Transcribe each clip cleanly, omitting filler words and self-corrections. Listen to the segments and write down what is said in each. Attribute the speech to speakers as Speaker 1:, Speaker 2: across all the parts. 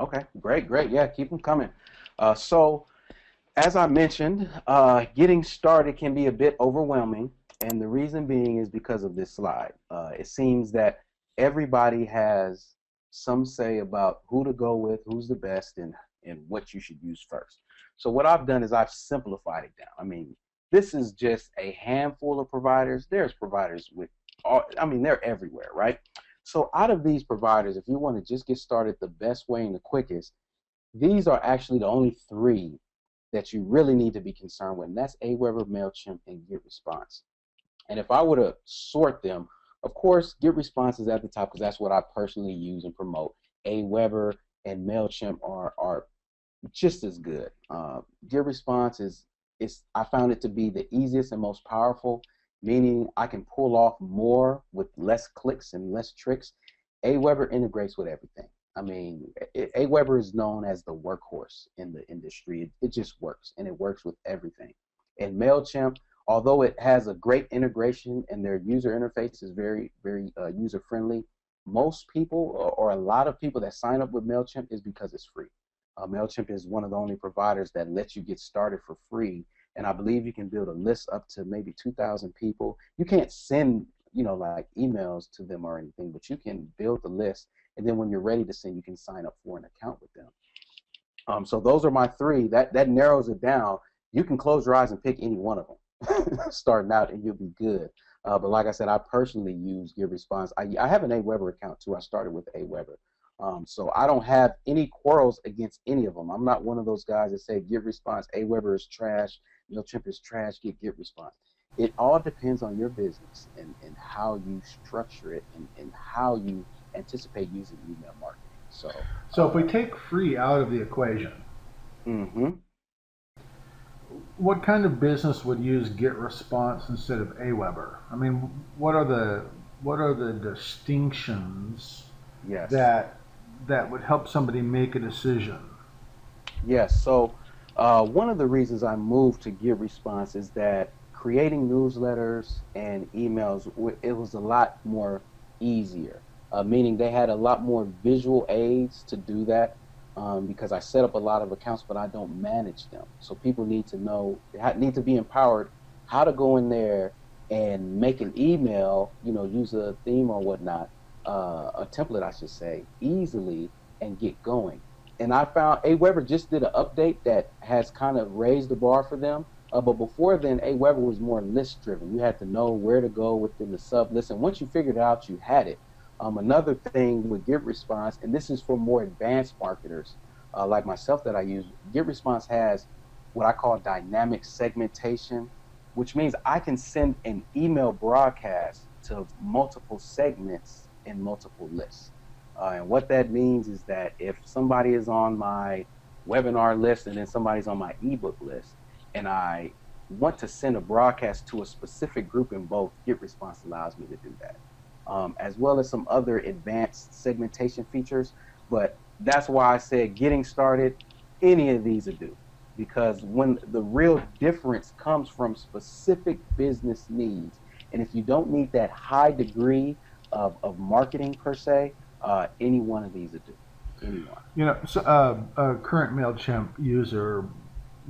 Speaker 1: Okay, great, great. Yeah, keep them coming. So, as I mentioned, getting started can be a bit overwhelming, and the reason being is because of this slide. It seems that everybody has some say about who to go with, who's the best, and what you should use first. So what I've done is I've simplified it down. I mean, this is just a handful of providers. There's providers with all, I mean, they're everywhere, right? So out of these providers, if you want to just get started the best way and the quickest, these are actually the only three that you really need to be concerned with, and that's Aweber, MailChimp, and GetResponse. And if I were to sort them, of course, GetResponse is at the top because that's what I personally use and promote. Aweber and MailChimp are just as good. GetResponse is I found it to be the easiest and most powerful, meaning I can pull off more with less clicks and less tricks. Aweber integrates with everything. I mean, Aweber is known as the workhorse in the industry. It just works, and it works with everything. And MailChimp, although it has a great integration and their user interface is very, very user-friendly, most people or a lot of people that sign up with MailChimp is because it's free. MailChimp is one of the only providers that lets you get started for free, and I believe you can build a list up to maybe 2,000 people. You can't send, like emails to them or anything, but you can build the list, and then when you're ready to send, you can sign up for an account with them. So those are my three. That narrows it down. You can close your eyes and pick any one of them starting out, and you'll be good. But like I said, I personally use GetResponse. I have an Aweber account too. I started with Aweber. So I don't have any quarrels against any of them. I'm not one of those guys that say GetResponse, Aweber is trash, MailChimp is trash, GetResponse. It all depends on your business and how you structure it and how you anticipate using email marketing.
Speaker 2: So if we take free out of the equation,
Speaker 1: Mm-hmm.
Speaker 2: what kind of business would use GetResponse instead of Aweber? I mean, what are the distinctions
Speaker 1: Yes.
Speaker 2: that that would help somebody make a decision?
Speaker 1: Yes. So one of the reasons I moved to GetResponse is that creating newsletters and emails, it was a lot more easier, meaning they had a lot more visual aids to do that because I set up a lot of accounts, but I don't manage them. So people need to know, need to be empowered how to go in there and make an email, use a theme or whatnot, a template, I should say, easily and get going. And I found Aweber just did an update that has kind of raised the bar for them. But before then, Aweber was more list driven. You had to know where to go within the sub list. And once you figured it out, you had it. Another thing with GetResponse, and this is for more advanced marketers like myself that I use, GetResponse has what I call dynamic segmentation, which means I can send an email broadcast to multiple segments in multiple lists. And what that means is that if somebody is on my webinar list and then somebody's on my ebook list, and I want to send a broadcast to a specific group in both, GetResponse allows me to do that, as well as some other advanced segmentation features. But that's why I said getting started, any of these will do, because when the real difference comes from specific business needs, and if you don't need that high degree of marketing per se, any one of these will do. Anyone.
Speaker 2: So, a current Mailchimp user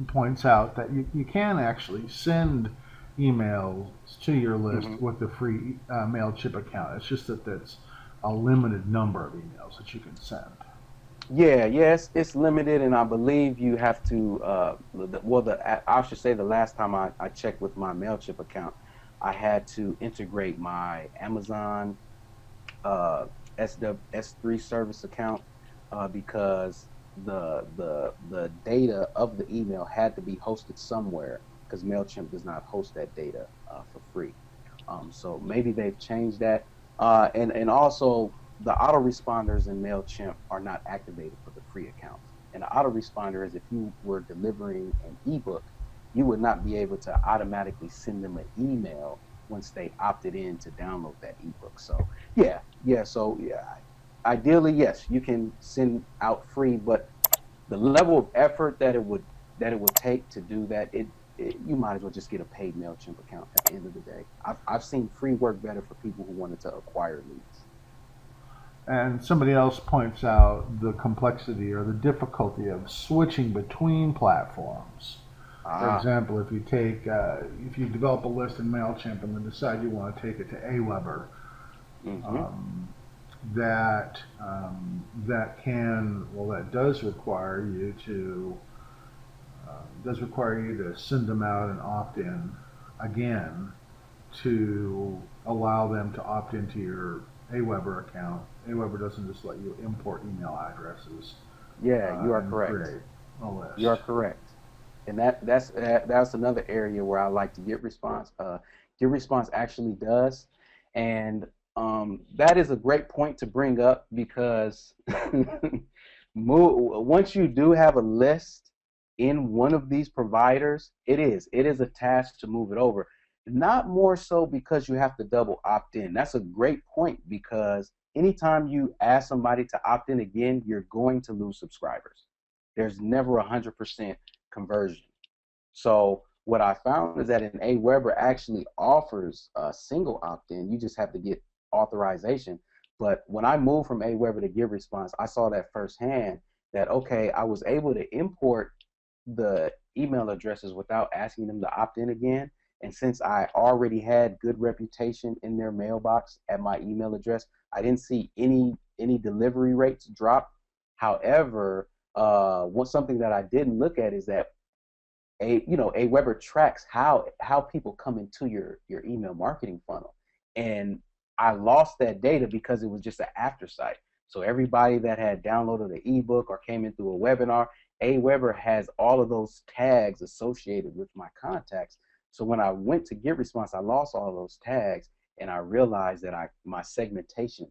Speaker 2: points out that you can actually send emails to your list
Speaker 1: Hmm.
Speaker 2: with the free Mailchimp account. It's just that that's a limited number of emails that you can send.
Speaker 1: Yeah, yes, it's limited, and I believe you have to. I should say the last time I checked with my Mailchimp account, I had to integrate my Amazon S3 service account because the data of the email had to be hosted somewhere because Mailchimp does not host that data for free. So maybe they've changed that, and also the autoresponders in Mailchimp are not activated for the free accounts. And the autoresponder is if you were delivering an ebook, you would not be able to automatically send them an email once they opted in to download that ebook. So yeah. Ideally, yes, you can send out free, but the level of effort that it would take to do that, you might as well just get a paid Mailchimp account at the end of the day. I've seen free work better for people who wanted to acquire leads.
Speaker 2: And somebody else points out the complexity or the difficulty of switching between platforms. For
Speaker 1: Ah.
Speaker 2: example, if you develop a list in Mailchimp and then decide you want to take it to Aweber,
Speaker 1: Mm-hmm.
Speaker 2: um, that does require you to send them out an opt-in again to allow them to opt into your Aweber account. Aweber doesn't just let you import email addresses
Speaker 1: Yeah, you are
Speaker 2: and
Speaker 1: correct.
Speaker 2: create a
Speaker 1: You are
Speaker 2: list.
Speaker 1: correct. And that's another area where I like to get response. Get response actually does, and that is a great point to bring up because once you do have a list in one of these providers, it is a task to move it over. Not more so because you have to double opt in. That's a great point because anytime you ask somebody to opt in again, you're going to lose subscribers. There's never 100% conversion. So what I found is that an Aweber actually offers a single opt-in. You just have to get authorization. But when I moved from Aweber to GiveResponse, I saw that firsthand that okay, I was able to import the email addresses without asking them to opt in again. And since I already had good reputation in their mailbox at my email address, I didn't see any delivery rates drop. However, something that I didn't look at is that Aweber tracks how people come into your email marketing funnel, and I lost that data because it was just an after site. So everybody that had downloaded the ebook or came in through a webinar, Aweber has all of those tags associated with my contacts. So when I went to get response, I lost all those tags, and I realized that my segmentation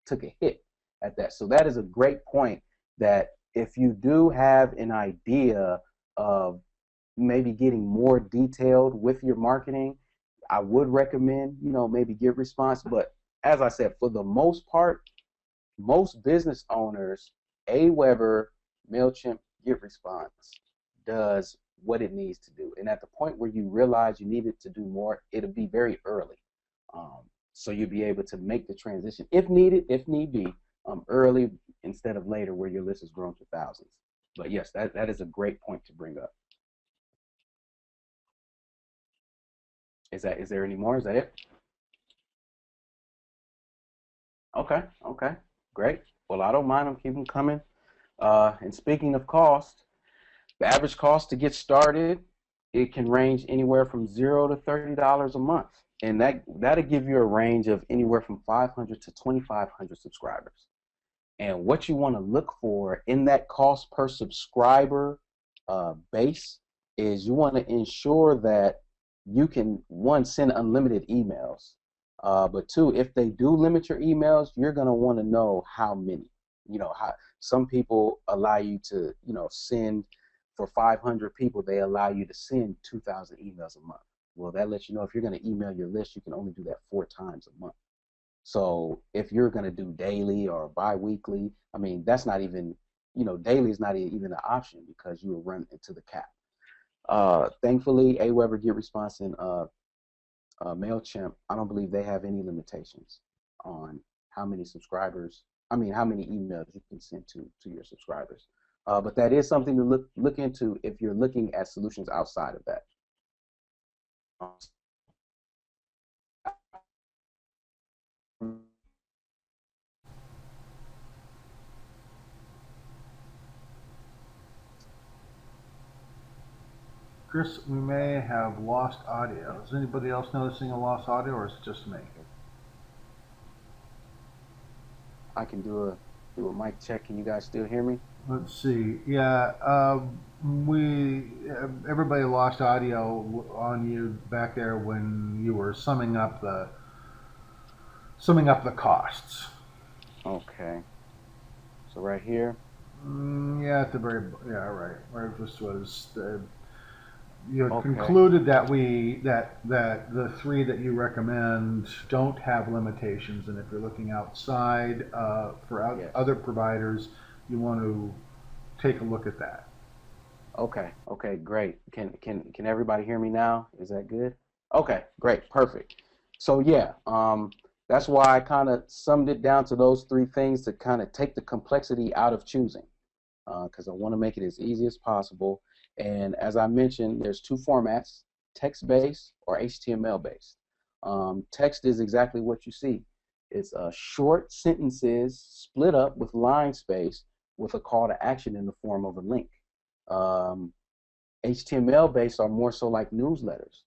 Speaker 1: took a hit at that. So that is a great point. That if you do have an idea of maybe getting more detailed with your marketing, I would recommend, maybe Give Response. But as I said, for the most part, most business owners, Aweber, MailChimp, Give Response does what it needs to do. And at the point where you realize you need it to do more, it'll be very early. Um, so you'll be able to make the transition if needed, if need be, early instead of later where your list has grown to thousands. But yes, that is a great point to bring up. Is there any more? Is that it? Okay, okay, great. Well, I don't mind them. Keep them coming. And speaking of cost, the average cost to get started, it can range anywhere from $0 to $30 a month, and that'll give you a range of anywhere from 500 to 2,500 subscribers. And what you want to look for in that cost per subscriber base is you want to ensure that you can, one, send unlimited emails, but two, if they do limit your emails, you're going to want to know how many. How some people allow you to, send for 500 people, they allow you to send 2,000 emails a month. Well, that lets you know if you're going to email your list, you can only do that 4 times a month. So if you're going to do daily or bi-weekly, I mean, that's not even, daily is not even an option because you will run into the cap. Thankfully, Aweber Get Response and MailChimp, I don't believe they have any limitations on how many subscribers, how many emails you can send to your subscribers. But that is something to look into if you're looking at solutions outside of that.
Speaker 2: Chris, we may have lost audio. Is anybody else noticing a lost audio, or is it just me?
Speaker 1: I can do a mic check. Can you guys still hear me?
Speaker 2: Let's see. Yeah, we everybody lost audio on you back there when you were summing up the costs.
Speaker 1: Okay. So right here.
Speaker 2: Yeah, at the very yeah, right. Where this was you had
Speaker 1: Okay.
Speaker 2: concluded that the three that you recommend don't have limitations, and if you're looking outside
Speaker 1: Yes.
Speaker 2: other providers, you want to take a look at that.
Speaker 1: Okay. Okay. Great. Can everybody hear me now? Is that good? Okay. Great. Perfect. So yeah. That's why I kind of summed it down to those three things to kind of take the complexity out of choosing, because I want to make it as easy as possible. And as I mentioned, there's two formats: text-based or HTML-based. Text is exactly what you see. It's short sentences split up with line space with a call to action in the form of a link. Um, HTML-based are more so like newsletters,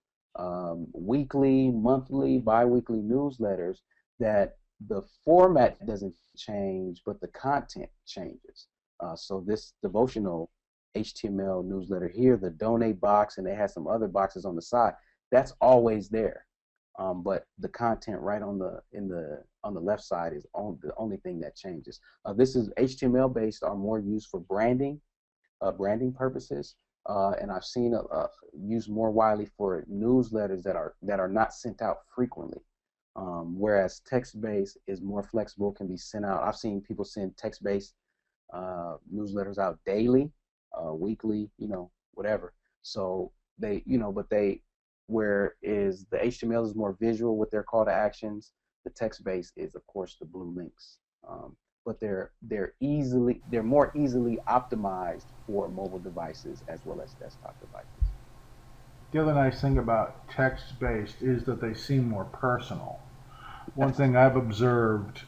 Speaker 1: weekly, monthly, bi-weekly newsletters that the format doesn't change, but the content changes. So this devotional HTML newsletter here, the donate box, and they have some other boxes on the side. That's always there, but the content right on the left side is the only thing that changes. This is HTML based are more used for branding purposes, and I've seen used more widely for newsletters that are not sent out frequently. Whereas text-based is more flexible, can be sent out. I've seen people send text-based newsletters out daily, weekly, whatever. So whereas the HTML is more visual with their call to actions, the text-based is, of course, the blue links. But they're more easily optimized for mobile devices as well as desktop devices.
Speaker 2: The other nice thing about text-based is that they seem more personal. One
Speaker 1: Yes.
Speaker 2: thing I've observed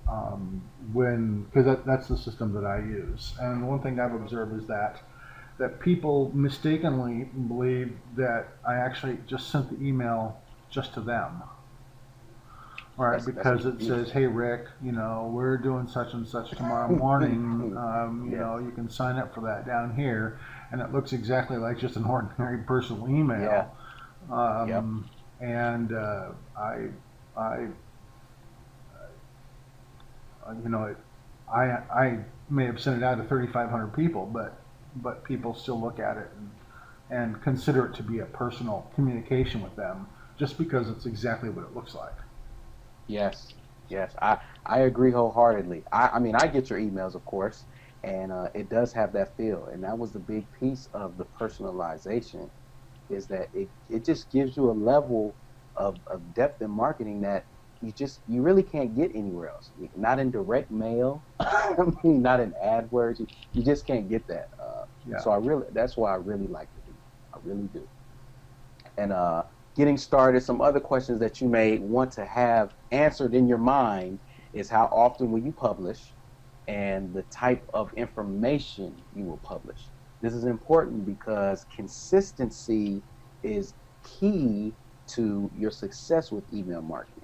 Speaker 2: because that's the system that I use, and one thing I've observed is that people mistakenly believe that I actually just sent the email just to them. Right,
Speaker 1: That's
Speaker 2: because it says,
Speaker 1: beautiful.
Speaker 2: "Hey Rick, we're doing such and such tomorrow morning.
Speaker 1: Yes.
Speaker 2: You can sign up for that down here," and it looks exactly like just an ordinary personal
Speaker 1: Yeah.
Speaker 2: email.
Speaker 1: Yep.
Speaker 2: Um, and I, you know, I may have sent it out to 3,500 people, but people still look at it and consider it to be a personal communication with them just because it's exactly what it looks like.
Speaker 1: Yes. Yes. I agree wholeheartedly. I mean, I get your emails, of course, and it does have that feel. And that was the big piece of the personalization, is that it just gives you a level of depth in marketing that you really can't get anywhere else. Not in direct mail, I mean, not in AdWords. You just can't get that.
Speaker 2: Yeah.
Speaker 1: So that's why I really like the email. I really do. And getting started, some other questions that you may want to have answered in your mind is how often will you publish and the type of information you will publish. This is important because consistency is key to your success with email marketing.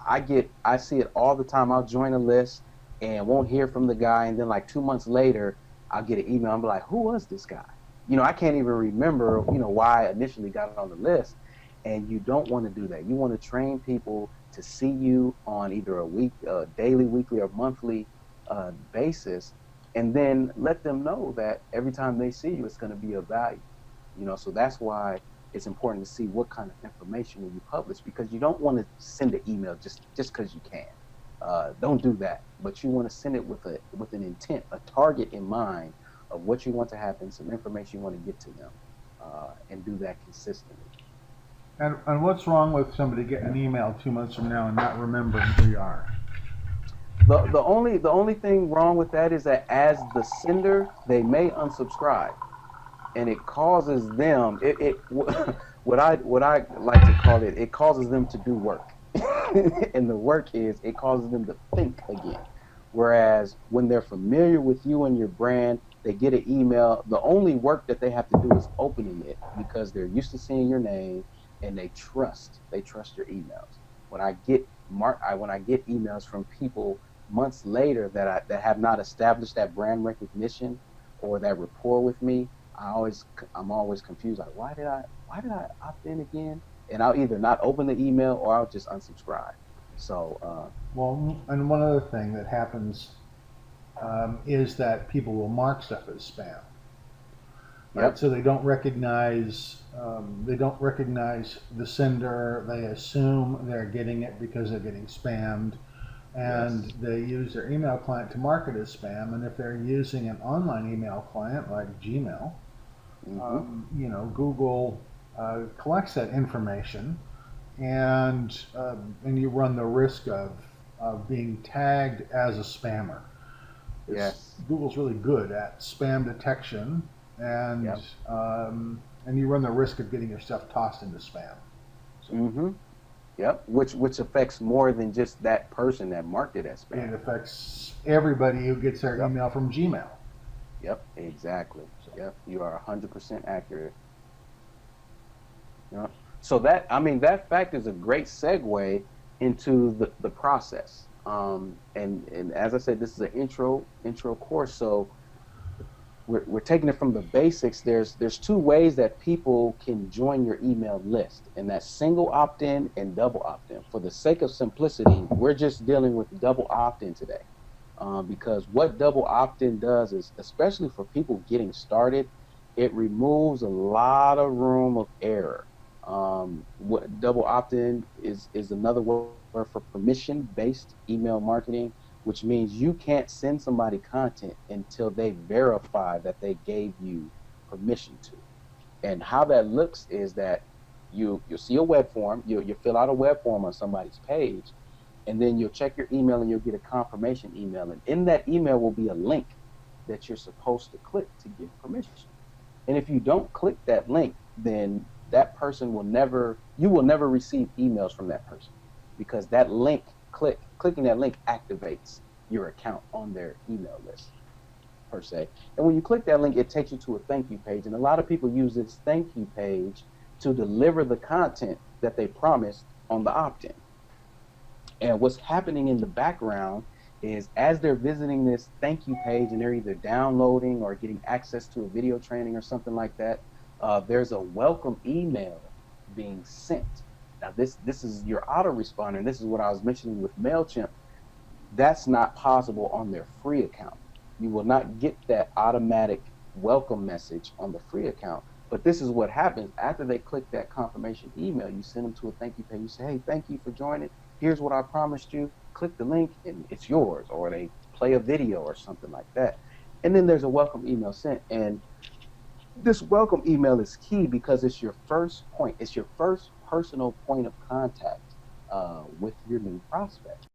Speaker 1: I see it all the time. I'll join a list and won't hear from the guy, and then like 2 months later, I'll get an email. I'm like, who was this guy? I can't even remember, why I initially got on the list. And you don't want to do that. You want to train people to see you on either daily, weekly, or monthly basis, and then let them know that every time they see you, it's going to be of value. So that's why it's important to see what kind of information will you publish, because you don't want to send an email just because you can. Don't do that. But you want to send it with an intent, a target in mind of what you want to happen, some information you want to get to them, and do that consistently.
Speaker 2: And what's wrong with somebody getting an email 2 months from now and not remembering who you are?
Speaker 1: The only thing wrong with that is that as the sender, they may unsubscribe, and it causes them what I like to call it causes them to do work. And the work is, it causes them to think again. Whereas when they're familiar with you and your brand, they get an email, the only work that they have to do is opening it, because they're used to seeing your name, and they trust your emails. When I get emails from people months later that have not established that brand recognition or that rapport with me, I'm always confused. Like, why did I opt in again? And I'll either not open the email or I'll just unsubscribe. So
Speaker 2: Well, and one other thing that happens is that people will mark stuff as spam. Right,
Speaker 1: yep.
Speaker 2: so they don't recognize the sender. They assume they're getting it because they're getting spammed, and
Speaker 1: Yes.
Speaker 2: they use their email client to mark it as spam. And if they're using an online email client like Gmail,
Speaker 1: Hmm.
Speaker 2: Google collects that information and you run the risk of being tagged as a spammer. It's
Speaker 1: Yes.
Speaker 2: Google's really good at spam detection, and
Speaker 1: Yep.
Speaker 2: and you run the risk of getting your stuff tossed into spam. So
Speaker 1: Mm-hmm. Yep. Which affects more than just that person that marked it as
Speaker 2: it
Speaker 1: spam.
Speaker 2: affects everybody who gets their
Speaker 1: Yep.
Speaker 2: email from Gmail.
Speaker 1: Yep. Exactly.
Speaker 2: So
Speaker 1: Yep. You are 100% accurate. Yep. So that, I mean, that fact is a great segue into the process. And as I said, this is an intro course. So we're taking it from the basics. There's two ways that people can join your email list, and that's single opt-in and double opt-in. For the sake of simplicity, we're just dealing with double opt-in today, because what double opt-in does is, especially for people getting started, it removes a lot of room of error. What double opt-in is another word for permission-based email marketing, which means you can't send somebody content until they verify that they gave you permission to. And how that looks is that you'll see a web form, you fill out a web form on somebody's page, and then you'll check your email and you'll get a confirmation email. And in that email will be a link that you're supposed to click to give permission. And if you don't click that link, then that person will never, you will never receive emails from that person, because that link, clicking that link activates your account on their email list per se. And when you click that link, it takes you to a thank you page. And a lot of people use this thank you page to deliver the content that they promised on the opt-in. And what's happening in the background is, as they're visiting this thank you page and they're either downloading or getting access to a video training or something like that, there's a welcome email being sent. Now, this is your autoresponder, and this is what I was mentioning with MailChimp. That's not possible on their free account. You will not get that automatic welcome message on the free account. But this is what happens after they click that confirmation email. You send them to a thank you page. You say, hey, thank you for joining. Here's what I promised you. Click the link and it's yours. Or they play a video or something like that. And then there's a welcome email sent. And this welcome email is key because it's your first point. It's your first personal point of contact with your new prospect.